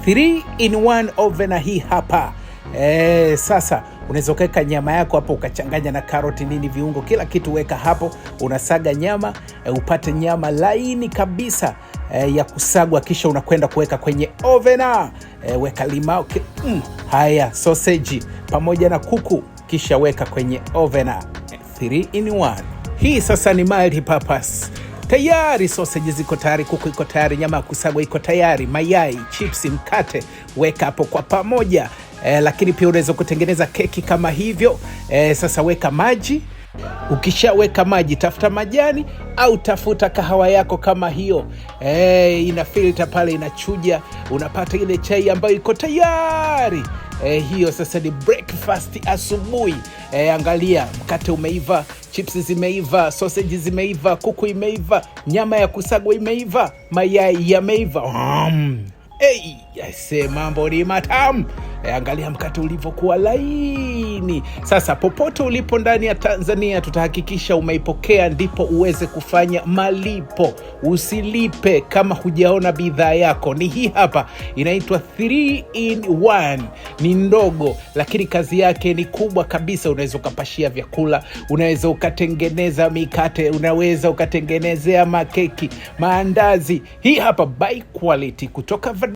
3-in-1 oven hii hapa. Sasa unaweza kuweka nyama yako hapo, ukachanganya na karoti, nini, viungo, kila kitu weka hapo. Unasaga nyama, upate nyama laini kabisa ya kusagwa, kisha unakwenda kuweka kwenye oven. Weka limao, haya sausage pamoja na kuku, kisha weka kwenye oven. 3-in-1 hii sasa ni multi-purpose. Tayari sausage ziko tayari, kuku iko tayari, nyama ya kusagwa iko tayari, mayai, chips, mkate, weka hapo kwa pamoja. Lakini pia unaweza kutengeneza keki kama hivyo. Sasa weka maji. Ukishaweka maji, tafuta majani au tafuta kahawa yako kama hiyo. Ina filter pale, inachuja, unapata ile chai ambayo iko tayari. Hiyo sasa ni breakfast asubuhi. Angalia, mkate umeiva, chips zimeiva, sausage zimeiva, kuku imeiva, nyama ya kusagwa imeiva, mayai yameiva. Mambo ni matamu. Angalia mkate ulivyokuwa laini. Sasa popote ulipo ndani ya Tanzania, tutahakikisha umeipokea, ndipo uweze kufanya malipo. Usilipe kama hujaona bidhaa yako. Ni hii hapa, inaitwa 3-in-1. Ni ndogo lakini kazi yake ni kubwa kabisa. Unaweza ukapashia vyakula, unaweza ukatengeneza mikate, unaweza ukatengenezea makeki, maandazi. Hii hapa by quality kutoka